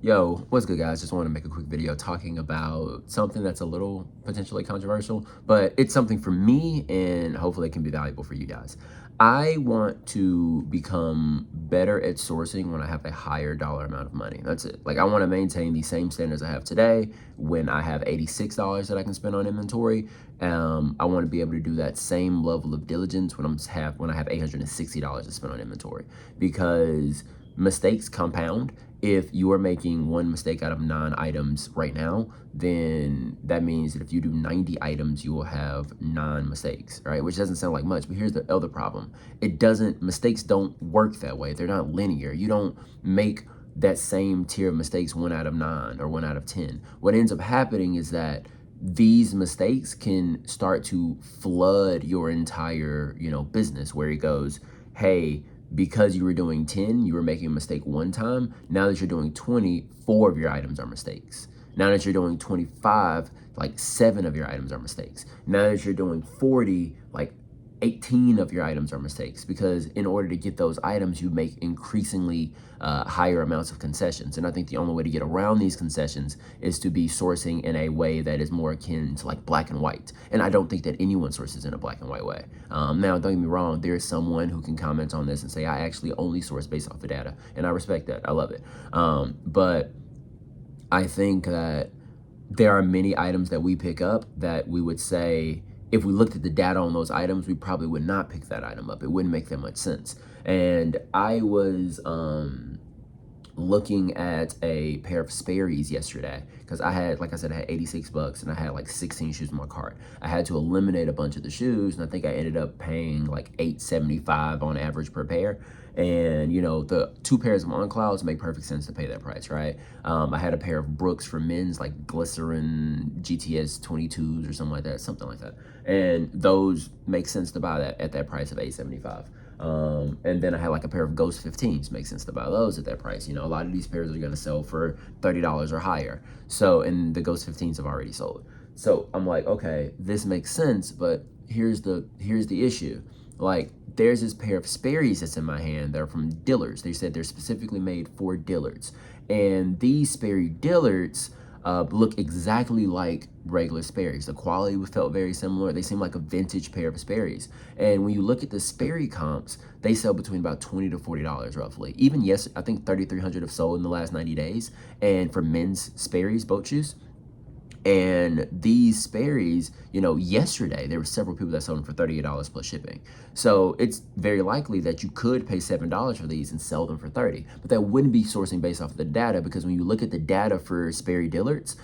Yo, what's good, guys? Just want to make a quick video talking about something that's a little potentially controversial, but it's something for me and hopefully it can be valuable for you guys. I want to become better at sourcing when I have a higher dollar amount of money. That's it. Like, I want to maintain the same standards I have today when I have $86 that I can spend on inventory. I want to be able to do that same level of diligence when I have $860 to spend on inventory, because mistakes compound. If you are making one mistake out of 9 items right now, then that means that if you do 90 items, you will have 9 mistakes, right? Which doesn't sound like much, but here's the other problem. Mistakes don't work that way. They're not linear. You don't make that same tier of mistakes 1 out of 9 or 1 out of 10. What ends up happening is that these mistakes can start to flood your entire, business, where it goes, hey, because you were doing 10, you were making a mistake one time. Now that you're doing 20, 4 of your items are mistakes. Now that you're doing 25, like 7 of your items are mistakes. Now that you're doing 40, like 18 of your items are mistakes, because in order to get those items, you make increasingly higher amounts of concessions. And I think the only way to get around these concessions is to be sourcing in a way that is more akin to like black and white. And I don't think that anyone sources in a black and white way. Now, don't get me wrong, there is someone who can comment on this and say, I actually only source based off the data. And I respect that. I love it. But I think that there are many items that we pick up that we would say, if we looked at the data on those items, we probably would not pick that item up. It wouldn't make that much sense. And I was looking at a pair of Sperry's yesterday, because I had, like I said, I had 86 bucks and I had like 16 shoes in my cart. I had to eliminate a bunch of the shoes, and I think I ended up paying like $8.75 on average per pair. And the 2 pairs of On Clouds make perfect sense to pay that price, right? I had a pair of Brooks for men's, like Glycerin GTS 22s or something like that. And those make sense to buy that at that price of $8.75. And then I had like a pair of Ghost 15s. Makes sense to buy those at that price. A lot of these pairs are going to sell for $30 or higher. So, and the Ghost 15s have already sold. So I'm like, okay, this makes sense, but here's the issue. Like, there's this pair of Sperry's that's in my hand. They're from Dillard's. They said they're specifically made for Dillard's. And these Sperry Dillards look exactly like regular Sperry's. The quality felt very similar. They seem like a vintage pair of Sperry's. And when you look at the Sperry comps, they sell between about $20 to $40 roughly. Even yes, I think 3,300 have sold in the last 90 days. And for men's Sperry's boat shoes. And these Sperry's, yesterday there were several people that sold them for $38 plus shipping. So it's very likely that you could pay $7 for these and sell them for $30. But that wouldn't be sourcing based off of the data, because when you look at the data for Sperry Dillard's,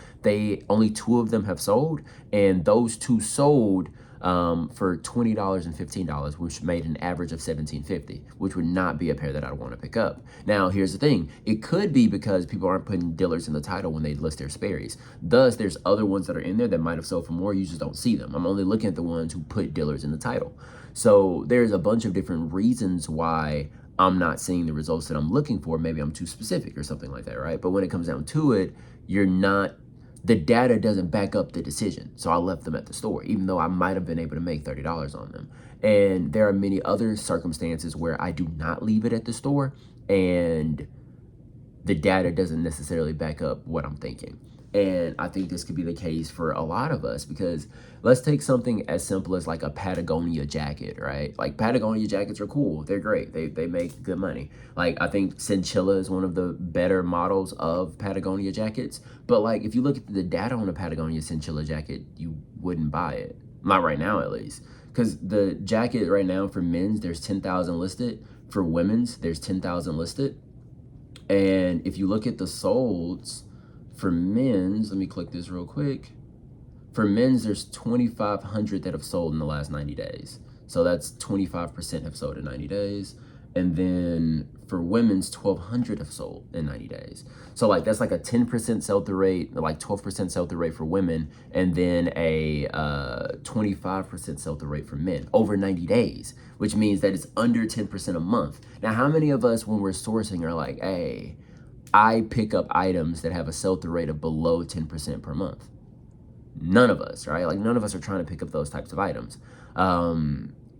only 2 of them have sold, and those 2 sold for $20 and $15, which made an average of $17.50, which would not be a pair that I'd want to pick up. Now, here's the thing. It could be because people aren't putting Dillard's in the title when they list their Sperry's. Thus, there's other ones that are in there that might have sold for more. You just don't see them. I'm only looking at the ones who put Dillard's in the title. So there's a bunch of different reasons why I'm not seeing the results that I'm looking for. Maybe I'm too specific or something like that, right? But when it comes down to it, the data doesn't back up the decision. So I left them at the store, even though I might have been able to make $30 on them. And there are many other circumstances where I do not leave it at the store, and the data doesn't necessarily back up what I'm thinking. And I think this could be the case for a lot of us, because let's take something as simple as like a Patagonia jacket, right? Like, Patagonia jackets are cool. They're great. They make good money. Like, I think Cinchilla is one of the better models of Patagonia jackets. But like, if you look at the data on a Patagonia Cinchilla jacket, you wouldn't buy it. Not right now, at least. Because the jacket right now for men's, there's 10,000 listed. For women's, there's 10,000 listed. And if you look at the solds for men's, let me click this real quick. For men's, there's 2,500 that have sold in the last 90 days. So that's 25% have sold in 90 days. And then for women's, 1,200 have sold in 90 days. So like, that's like a 10% sell-through rate, like 12% sell-through rate for women, and then a 25% sell-through rate for men over 90 days, which means that it's under 10% a month. Now, how many of us, when we're sourcing, are like, hey, I pick up items that have a sell-through rate of below 10% per month? None of us, right? Like, none of us are trying to pick up those types of items.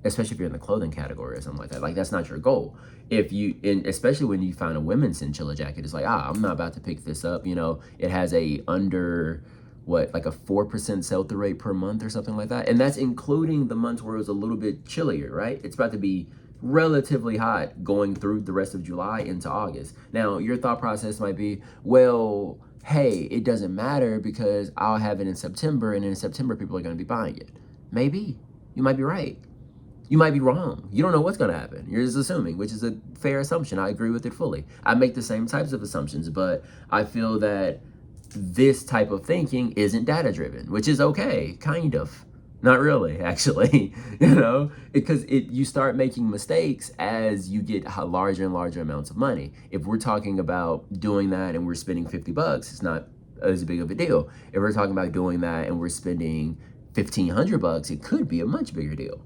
especially if you're in the clothing category or something like that. Like, that's not your goal. If you, and especially when you find a women's chinchilla jacket, it's like, I'm not about to pick this up. It has a under, like a 4% sell-through rate per month or something like that. And that's including the months where it was a little bit chillier, right? It's about to be relatively hot going through the rest of July into August. Now, your thought process might be, well, hey, it doesn't matter because I'll have it in September, and in September, people are going to be buying it. Maybe. You might be right. You might be wrong. You don't know what's going to happen. You're just assuming, which is a fair assumption. I agree with it fully. I make the same types of assumptions, but I feel that this type of thinking isn't data driven, which is okay, kind of. Not really, actually, because you start making mistakes as you get larger and larger amounts of money. If we're talking about doing that and we're spending $50, it's not as big of a deal. If we're talking about doing that and we're spending $1,500, it could be a much bigger deal.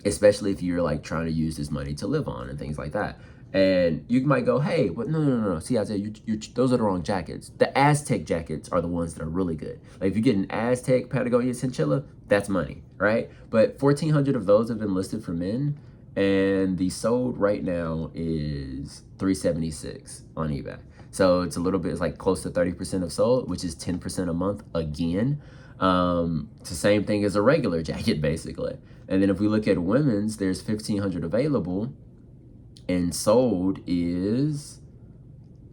Especially if you're like trying to use this money to live on and things like that. And you might go, hey, but no. See, Isaiah, those are the wrong jackets. The Aztec jackets are the ones that are really good. Like, if you get an Aztec Patagonia chinchilla, that's money, right? But 1,400 of those have been listed for men, and the sold right now is $376 on eBay. So it's it's like close to 30% of sold, which is 10% a month again. It's the same thing as a regular jacket, basically. And then if we look at women's, there's 1,500 available, and sold is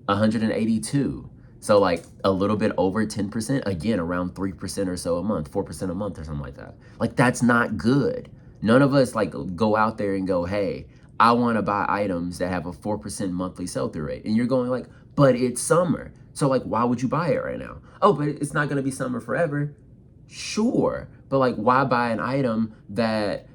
182. So like a little bit over 10%, again, around 3% or so a month, 4% a month or something like that. Like, that's not good. None of us like go out there and go, hey, I want to buy items that have a 4% monthly sell-through rate. And you're going like, but it's summer. So like, why would you buy it right now? Oh, but it's not going to be summer forever. Sure. But like, why buy an item that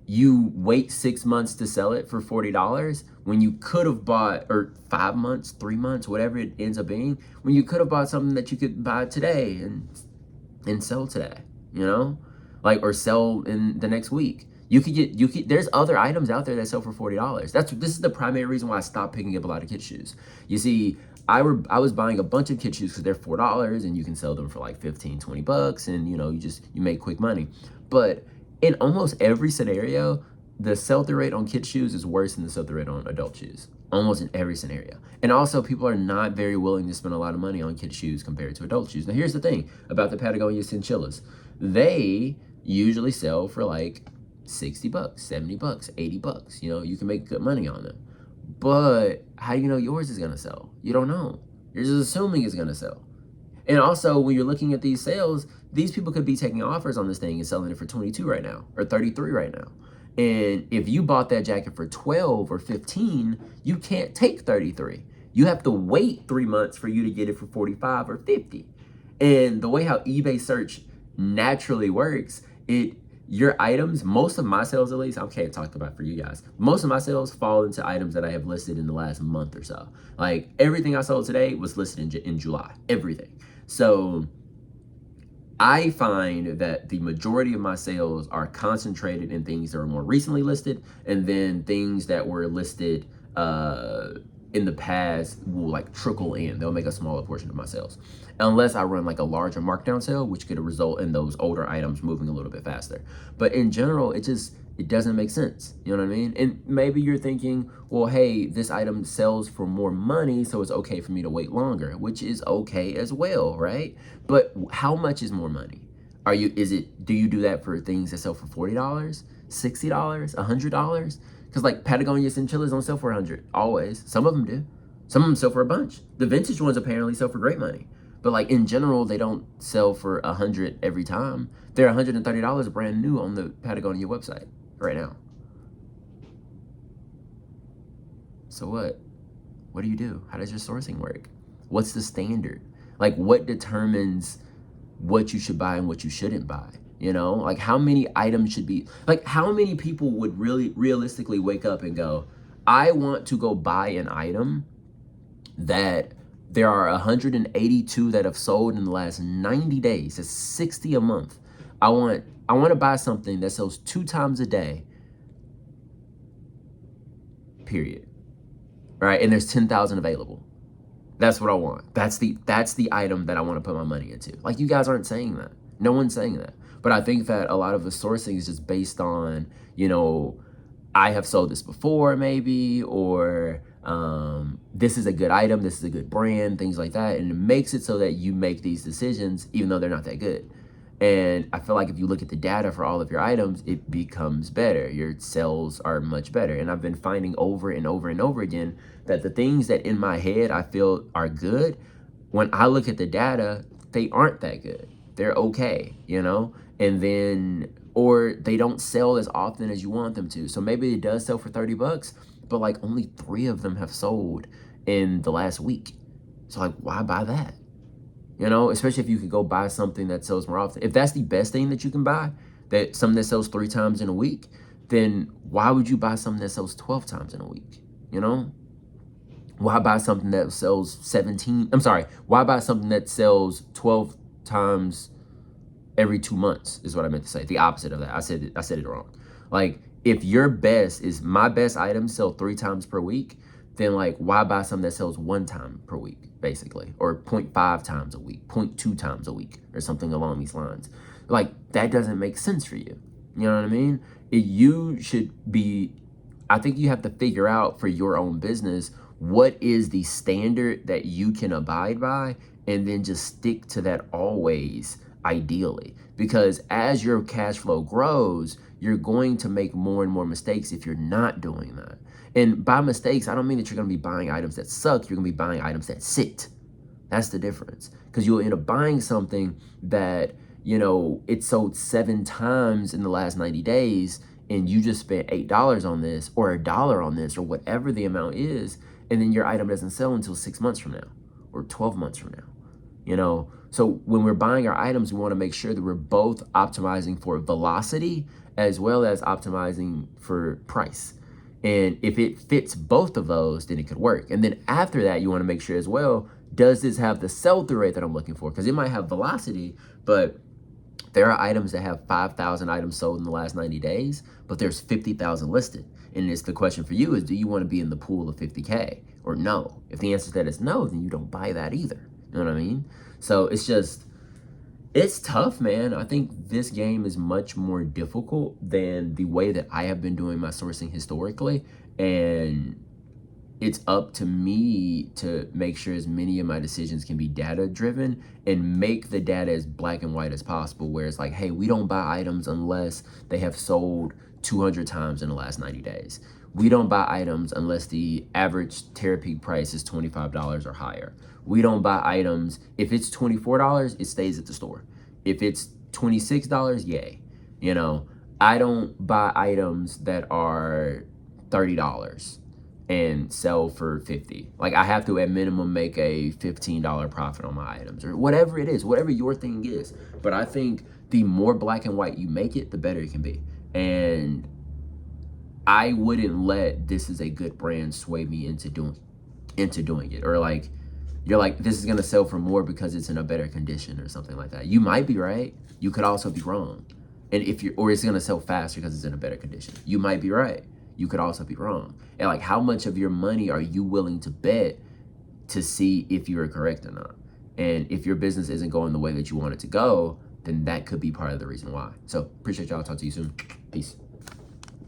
you wait 6 months to sell it for $40 when you could have bought, or 5 months, 3 months, whatever it ends up being, when you could have bought something that you could buy today and sell today, like, or sell in the next week. There's other items out there that sell for $40. This is the primary reason why I stopped picking up a lot of kid shoes. You see, I was buying a bunch of kid shoes because they're $4 and you can sell them for like $15-20, and you make quick money. But in almost every scenario, the sell-through rate on kid shoes is worse than the sell-through rate on adult shoes. Almost in every scenario. And also, people are not very willing to spend a lot of money on kid shoes compared to adult shoes. Now, here's the thing about the Patagonia chinchillas. They usually sell for like $60, $70, $80. You can make good money on them. But how do you know yours is going to sell? You don't know. You're just assuming it's going to sell. And also, when you're looking at these sales, these people could be taking offers on this thing and selling it for 22 right now, or 33 right now. And if you bought that jacket for 12 or 15, you can't take 33. You have to wait 3 months for you to get it for 45 or 50. And the way how eBay search naturally works, your items, most of my sales at least, I can't talk about for you guys, most of my sales fall into items that I have listed in the last month or so. Like, everything I sold today was listed in July, everything. So I find that the majority of my sales are concentrated in things that are more recently listed, and then things that were listed in the past will like trickle in. They'll make a smaller portion of my sales, unless I run like a larger markdown sale, which could result in those older items moving a little bit faster. But in general, it doesn't make sense. You know what I mean? And maybe you're thinking, well, hey, this item sells for more money, so it's okay for me to wait longer, which is okay as well, right? But how much is more money? Do you do that for things that sell for $40, $60, $100? Because like Patagonia chinchillas don't sell for $100 always. Some of them do. Some of them sell for a bunch. The vintage ones apparently sell for great money. But like in general, they don't sell for $100 every time. They're $130 brand new on the Patagonia website right now. So what? What do you do? How does your sourcing work? What's the standard? Like, what determines what you should buy and what you shouldn't buy? Like, how many items should be, like, how many people would really realistically wake up and go, I want to go buy an item that there are 182 that have sold in the last 90 days. It's 60 a month. I want to buy something that sells 2 times a day, period. Right? And there's 10,000 available. That's what I want. That's the item that I want to put my money into. Like, you guys aren't saying that. No one's saying that. But I think that a lot of the sourcing is just based on, you know, I have sold this before maybe, or this is a good item, this is a good brand, things like that. And it makes it so that you make these decisions even though they're not that good. And I feel like if you look at the data for all of your items, it becomes better. Your sales are much better. And I've been finding over and over and over again that the things that in my head I feel are good, when I look at the data, they aren't that good. They're okay, you know? And then, or they don't sell as often as you want them to. So maybe it does sell for 30 bucks, but like only 3 of them have sold in the last week. So like, why buy that? You know, especially if you could go buy something that sells more often. If that's the best thing that you can buy, that something that sells 3 times in a week, then why would you buy something that sells 12 times in a week? You know? Why buy something that sells 17? I'm sorry. Why buy something that sells 12 times every 2 months is what I meant to say. The opposite of that. I said it wrong. Like, if your best is my best items sell 3 times per week, then like, why buy something that sells 1 time per week, basically, or 0.5 times a week, 0.2 times a week, or something along these lines? Like, that doesn't make sense for you. You know what I mean? You should be, I think you have to figure out for your own business, what is the standard that you can abide by, and then just stick to that always, ideally. Because as your cash flow grows, you're going to make more and more mistakes if you're not doing that. And by mistakes, I don't mean that you're going to be buying items that suck. You're going to be buying items that sit. That's the difference. Because you'll end up buying something that, you know, it sold 7 times in the last 90 days, and you just spent $8 on this, or $1 on this, or whatever the amount is, and then your item doesn't sell until 6 months from now, or 12 months from now. You know, so when we're buying our items, we want to make sure that we're both optimizing for velocity as well as optimizing for price. And if it fits both of those, then it could work. And then after that, you want to make sure as well, does this have the sell-through rate that I'm looking for? Because it might have velocity, but there are items that have 5,000 items sold in the last 90 days, but there's 50,000 listed. And it's the question for you is, do you want to be in the pool of 50K or no? If the answer to that is no, then you don't buy that either. You know what I mean? So it's tough, man. I think this game is much more difficult than the way that I have been doing my sourcing historically. And it's up to me to make sure as many of my decisions can be data driven and make the data as black and white as possible, where it's like, hey, we don't buy items unless they have sold 200 times in the last 90 days. We don't buy items unless the average Terapeak price is $25 or higher. We don't buy items, if it's $24, it stays at the store. If it's $26, yay. You know, I don't buy items that are $30 and sell for $50. Like, I have to at minimum make a $15 profit on my items, or whatever it is, whatever your thing is. But I think the more black and white you make it, the better it can be. And I wouldn't let this is a good brand sway me into doing it. Or like, you're like, this is gonna sell for more because it's in a better condition or something like that. You might be right. You could also be wrong. And or it's gonna sell faster because it's in a better condition. You might be right. You could also be wrong. And like, how much of your money are you willing to bet to see if you're correct or not? And if your business isn't going the way that you want it to go, then that could be part of the reason why. So appreciate y'all. Talk to you soon. Peace.